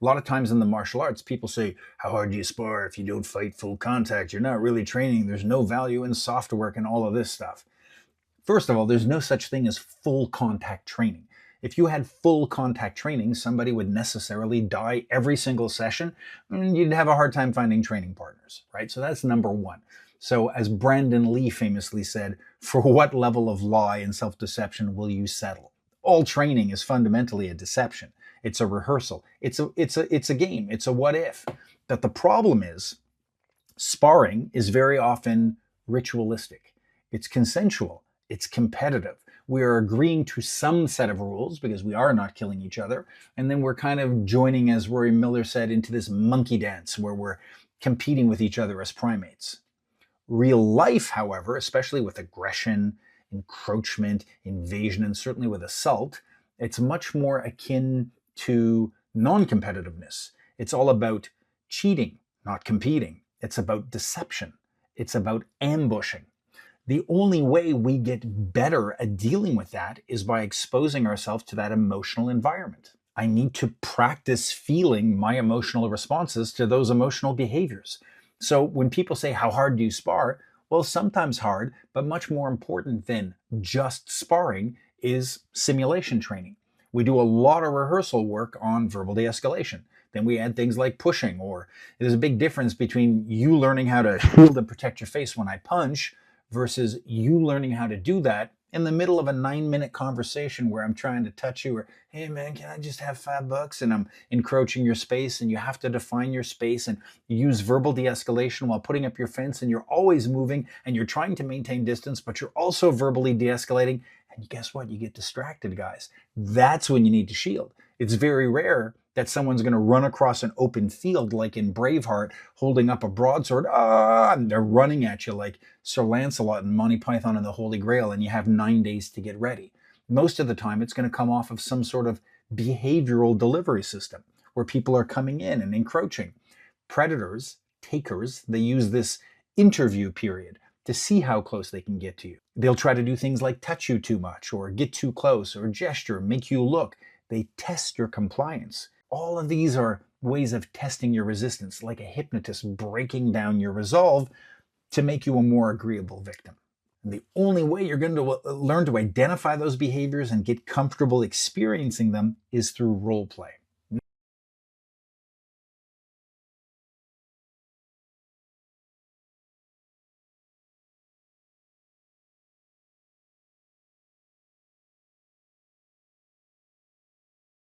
A lot of times in the martial arts, people say, how hard do you spar if you don't fight full contact? You're not really training. There's no value in soft work and all of this stuff. First of all, there's no such thing as full contact training. If you had full contact training, somebody would necessarily die every single session, and you'd have a hard time finding training partners, right? So that's number one. So as Brandon Lee famously said, for what level of lie and self-deception will you settle? All training is fundamentally a deception. It's a rehearsal. It's a game. It's a what if. But the problem is, sparring is very often ritualistic. It's consensual. It's competitive. We are agreeing to some set of rules because we are not killing each other. And then we're kind of joining, as Rory Miller said, into this monkey dance where we're competing with each other as primates. Real life, however, especially with aggression, encroachment, invasion, and certainly with assault, it's much more akin to non-competitiveness. It's all about cheating, not competing. It's about deception. It's about ambushing. The only way we get better at dealing with that is by exposing ourselves to that emotional environment. I need to practice feeling my emotional responses to those emotional behaviors. So when people say, how hard do you spar? Well, sometimes hard, but much more important than just sparring is simulation training. We do a lot of rehearsal work on verbal de-escalation. Then we add things like pushing, or there's a big difference between you learning how to shield and protect your face when I punch versus you learning how to do that in the middle of a 9-minute conversation where I'm trying to touch you, or, hey man, can I just have $5? And I'm encroaching your space, and you have to define your space and use verbal de-escalation while putting up your fence, and you're always moving and you're trying to maintain distance, but you're also verbally de-escalating. And guess what? You get distracted, guys. That's when you need to shield. It's very rare that someone's going to run across an open field like in Braveheart holding up a broadsword, and they're running at you like Sir Lancelot and Monty Python and the Holy Grail, and you have 9 days to get ready. Most of the time, it's going to come off of some sort of behavioral delivery system where people are coming in and encroaching. Predators, takers, they use this interview period to see how close they can get to you. They'll try to do things like touch you too much, or get too close, or gesture, make you look. They test your compliance. All of these are ways of testing your resistance, like a hypnotist breaking down your resolve to make you a more agreeable victim. And the only way you're going to learn to identify those behaviors and get comfortable experiencing them is through role play.